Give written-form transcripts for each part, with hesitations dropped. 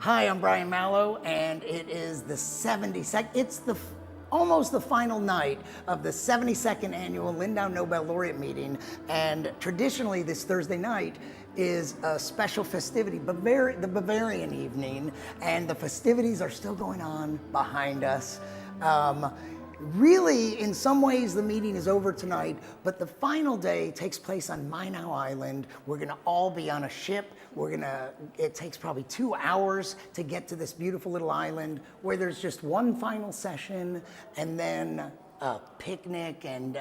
Hi, I'm Brian Malow, and it is the 72nd, almost the final night of the 72nd annual Lindau Nobel Laureate meeting. And traditionally, this Thursday night is a special festivity, the Bavarian evening, and the festivities are still going on behind us. Really, in some ways, the meeting is over tonight, but the final day takes place on Malow Island. We're gonna all be on a ship. It takes probably 2 hours to get to this beautiful little island where there's just one final session and then a picnic and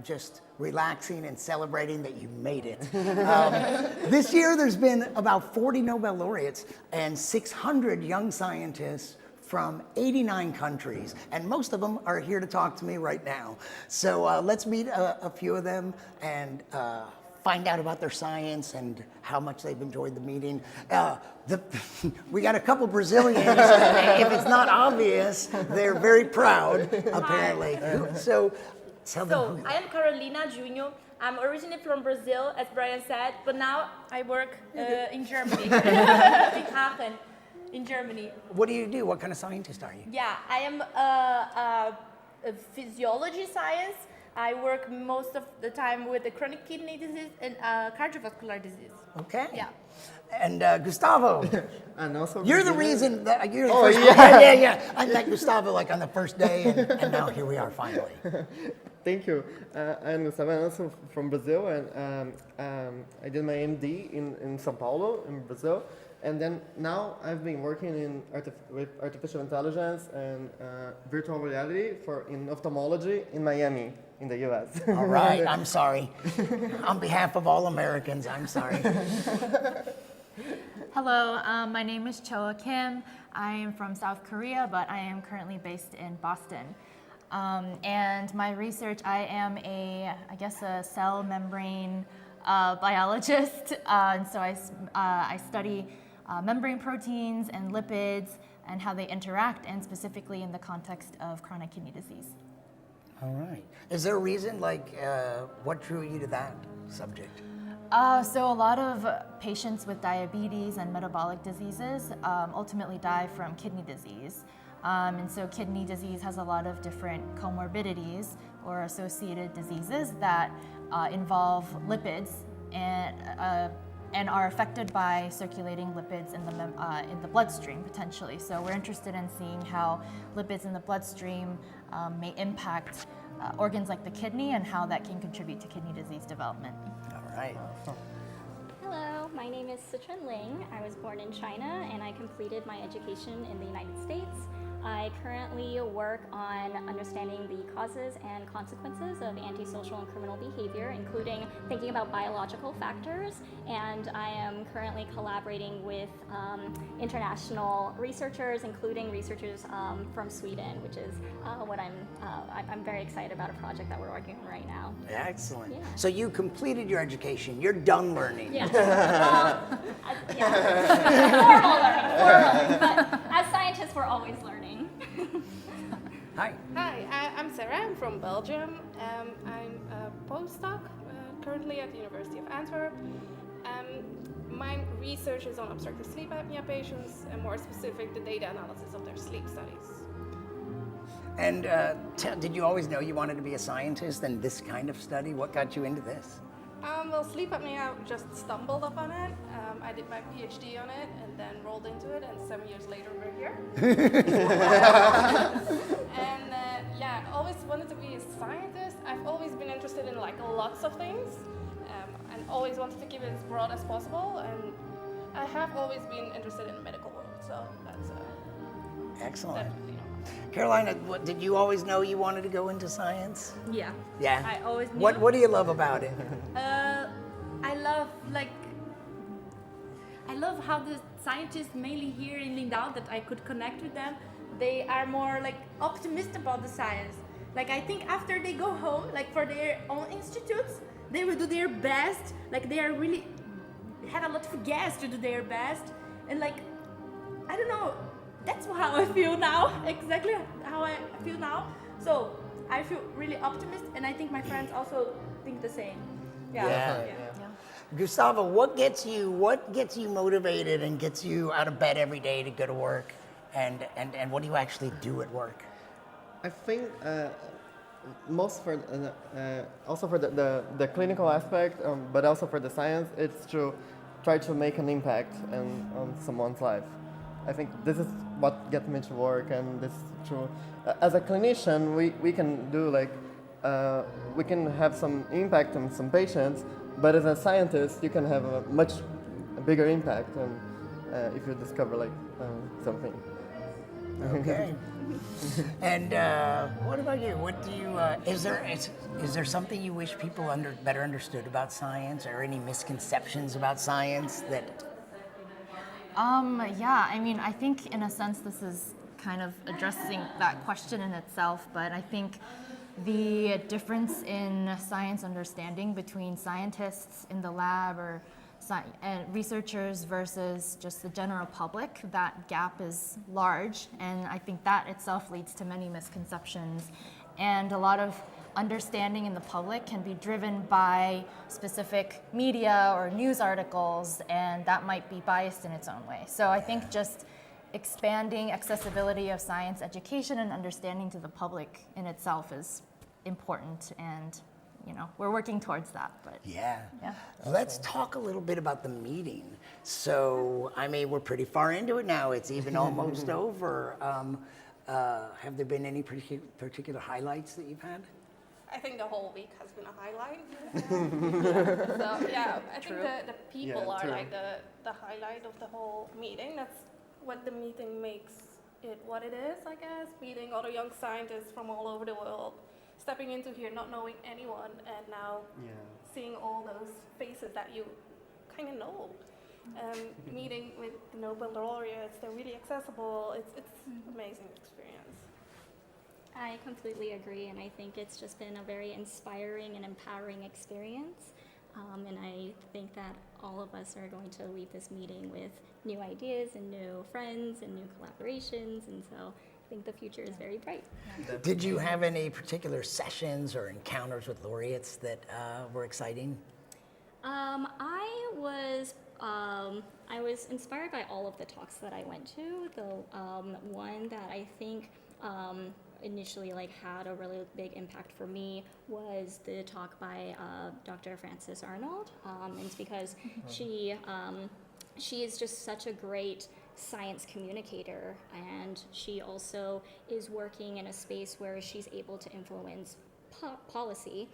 just relaxing and celebrating that you made it. This year, there's been about 40 Nobel laureates and 600 young scientists from 89 countries, and most of them are here to talk to me right now. So let's meet a few of them and find out about their science and how much they've enjoyed the meeting. We got a couple Brazilians. If it's not obvious, they're very proud, apparently. So tell them. I am Carolina Junior. I'm originally from Brazil, as Brian said, but now I work in Germany, in Aachen. In Germany. What do you do? What kind of scientist are you? Yeah, I am a physiology science. I work most of the time with the chronic kidney disease and cardiovascular disease. Okay. Yeah. And Gustavo, And also you're the Brazilian. reason that you're the Oh, first. Yeah. I met Gustavo like on the first day, and now here we are finally. Thank you. I'm Gustavo, I'm also from Brazil, and I did my MD in São Paulo, in Brazil. And then now I've been working with artificial intelligence and virtual reality in ophthalmology in Miami, in the US. All right, I'm sorry. On behalf of all Americans, I'm sorry. Hello, my name is Choa Kim. I am from South Korea, but I am currently based in Boston. And my research, I am a cell membrane biologist. And so I study membrane proteins and lipids and how they interact, and specifically in the context of chronic kidney disease. All right. Is there a reason, what drew you to that subject? So a lot of patients with diabetes and metabolic diseases ultimately die from kidney disease. And so kidney disease has a lot of different comorbidities or associated diseases that involve lipids and are affected by circulating lipids in the bloodstream, potentially. So we're interested in seeing how lipids in the bloodstream may impact organs like the kidney and how that can contribute to kidney disease development. All right. Hello, my name is Sichuan Ling. I was born in China and I completed my education in the United States. I currently work on understanding the causes and consequences of antisocial and criminal behavior, including thinking about biological factors, and I am currently collaborating with international researchers, including researchers from Sweden, which is what I'm very excited about, a project that we're working on right now. Excellent. Yeah. So you completed your education. You're done learning. Yeah. Formal learning, but as scientists, we're always learning. Hi. Hi, I'm Sarah. I'm from Belgium. I'm a postdoc currently at the University of Antwerp. My research is on obstructive sleep apnea patients, and more specific, the data analysis of their sleep studies. And did you always know you wanted to be a scientist and this kind of study? What got you into this? Well, sleep apnea, just stumbled upon it. I did my PhD on it and then rolled into it, and 7 years later we're here. And always wanted to be a scientist. I've always been interested in lots of things, and always wanted to keep it as broad as possible. And I have always been interested in the medical world, so that's Excellent. that, Carolina, did you always know you wanted to go into science? Yeah. Yeah. I always knew. What do you love about it? I love how the scientists, mainly here in Lindau, that I could connect with them. They are more optimistic about the science. I think after they go home, for their own institutes, they will do their best. They are really had a lot of gas to do their best, and I don't know. That's how I feel now. Exactly how I feel now. So I feel really optimistic, and I think my friends also think the same. Yeah. Gustavo, what gets you motivated and gets you out of bed every day to go to work? And what do you actually do at work? I think most for also for the clinical aspect, but also for the science, it's to try to make an impact on someone's life. I think this is what gets me to work, and this is true. As a clinician, we can do like we can have some impact on some patients, but as a scientist, you can have a much bigger impact, and if you discover like something. Okay. And what about you? What do you? Is there something you wish people better understood about science, or any misconceptions about science that? Yeah, I mean, I think in a sense this is kind of addressing that question in itself, but I think the difference in science understanding between scientists in the lab or and researchers versus just the general public, that gap is large, and I think that itself leads to many misconceptions, and a lot of understanding in the public can be driven by specific media or news articles, and that might be biased in its own way. So I think just expanding accessibility of science education and understanding to the public in itself is important, and we're working towards that. But Yeah. Yeah. Let's talk a little bit about the meeting. So, I mean, we're pretty far into it now. It's even almost over. Have there been any particular highlights that you've had? I think the whole week has been a highlight. So yeah, I think the people Yeah, are true. like the highlight of the whole meeting. That's what the meeting makes it what it is, I guess. Meeting other young scientists from all over the world, stepping into here not knowing anyone, and now seeing all those faces that you kind of know. Meeting with the Nobel laureates, they're really accessible. It's amazing experience. I completely agree, and I think it's just been a very inspiring and empowering experience. And I think that all of us are going to leave this meeting with new ideas and new friends and new collaborations, and so I think the future is very bright. Did you have any particular sessions or encounters with laureates that were exciting? I was inspired by all of the talks that I went to. The one that I think initially had a really big impact for me was the talk by Dr. Frances Arnold. And it's because she is just such a great science communicator, and she also is working in a space where she's able to influence policy.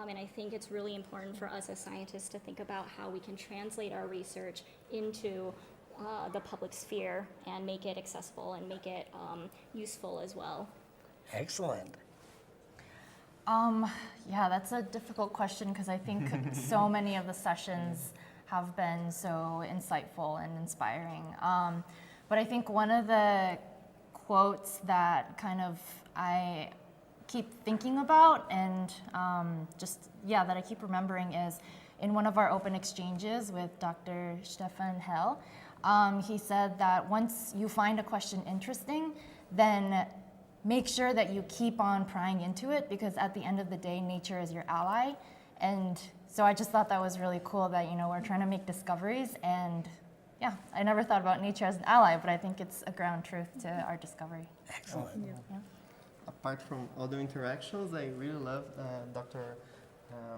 And I think it's really important for us as scientists to think about how we can translate our research into the public sphere and make it accessible and make it useful as well. Excellent. Yeah, that's a difficult question because I think so many of the sessions have been so insightful and inspiring. But I think one of the quotes that kind of I keep thinking about and that I keep remembering is in one of our open exchanges with Dr. Stefan Hell. He said that once you find a question interesting, then make sure that you keep on prying into it, because at the end of the day, nature is your ally. And so I just thought that was really cool that, we're trying to make discoveries, and yeah, I never thought about nature as an ally, but I think it's a ground truth to our discovery. Excellent. Yeah. Apart from all the interactions, I really love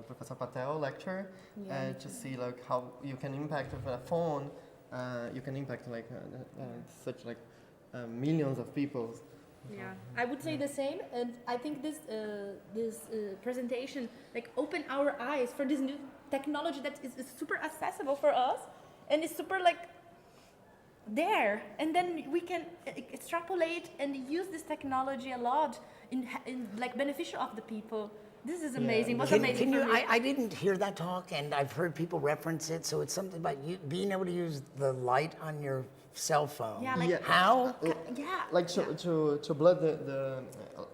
Professor Patel lecture. To see how you can impact with a phone. You can impact such millions of people. Yeah, I would say the same, and I think this presentation opened our eyes for this new technology that is super accessible for us, and is super there, and then we can extrapolate and use this technology a lot in beneficial of the people. This is amazing. What's amazing for me? I didn't hear that talk, and I've heard people reference it. So it's something about you being able to use the light on your cell phone. Yeah, how? To blood the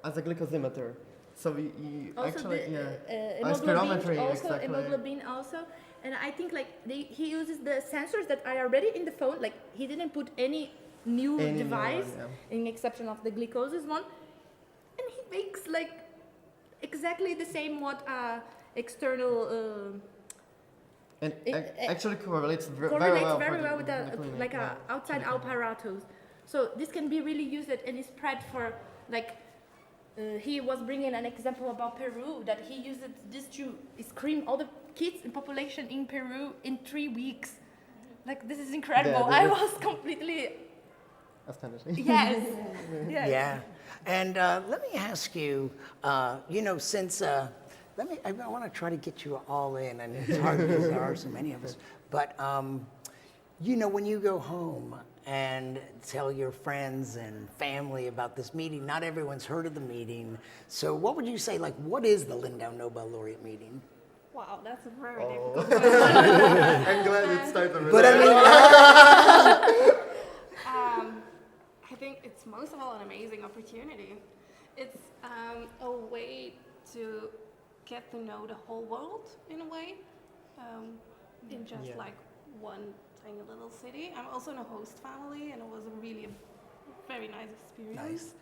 as a glycosimeter. So we also actually hemoglobin also, exactly. hemoglobin also, and I think he uses the sensors that are already in the phone. He didn't put any new device, in exception of the glucoses one, and he makes exactly the same what external And actually correlates very correlates well, very for well with the the clinic, like yeah. a outside apparatus. So this can be really used and is spread for like. He was bringing an example about Peru that he used this to screen all the kids in population in Peru in 3 weeks. Like this is incredible. Yeah, I was completely Astonishing. yes. Yes. Yeah. And let me ask you, since, I want to try to get you all in, and it's hard because there are so many of us, but, when you go home and tell your friends and family about this meeting, not everyone's heard of the meeting. So what would you say, like, what is the Lindau Nobel Laureate meeting? Wow, that's a very Oh. difficult question. I'm glad it started with But I that. mean, I think it's most of all an amazing opportunity. It's a way to get to know the whole world in a way, in just like one tiny little city. I'm also in a host family, and it was a really very nice experience.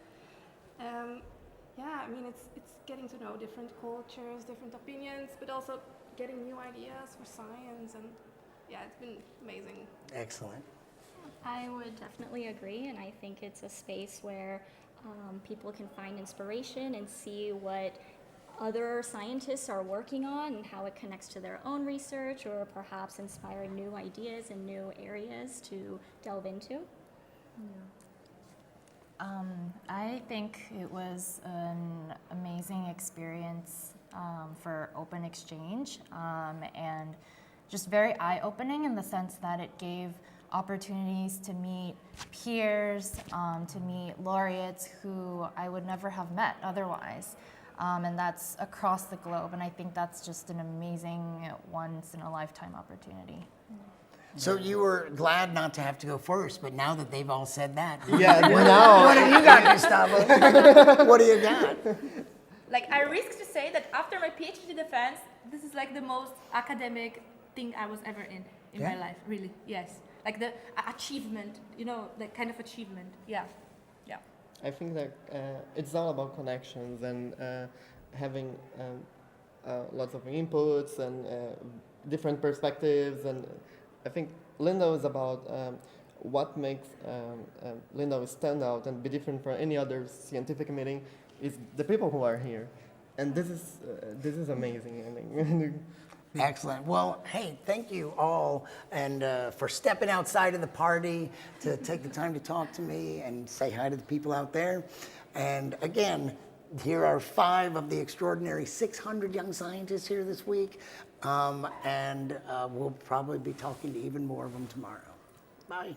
Yeah, I mean it's getting to know different cultures, different opinions, but also getting new ideas for science, and yeah, it's been amazing. Excellent. I would definitely agree, and I think it's a space where people can find inspiration and see what other scientists are working on and how it connects to their own research, or perhaps inspire new ideas and new areas to delve into. I think it was an amazing experience for open exchange and just very eye-opening in the sense that it gave opportunities to meet peers, to meet laureates who I would never have met otherwise. And that's across the globe, and I think that's just an amazing once-in-a-lifetime opportunity. So you were glad not to have to go first, but now that they've all said that, Yeah, what now. have you got, Gustavo? What do you got? Like I risk to say that after my PhD defense, this is like the most academic thing I was ever in my life. Really, yes. Like the achievement, like kind of achievement. Yeah. I think that it's all about connections and having lots of inputs and different perspectives. And I think Lindau is about what makes Lindau stand out and be different from any other scientific meeting is the people who are here. And this is amazing. I think. Excellent. Well, hey, thank you all and for stepping outside of the party to take the time to talk to me and say hi to the people out there. And again, here are 5 of the extraordinary 600 young scientists here this week. And we'll probably be talking to even more of them tomorrow. Bye.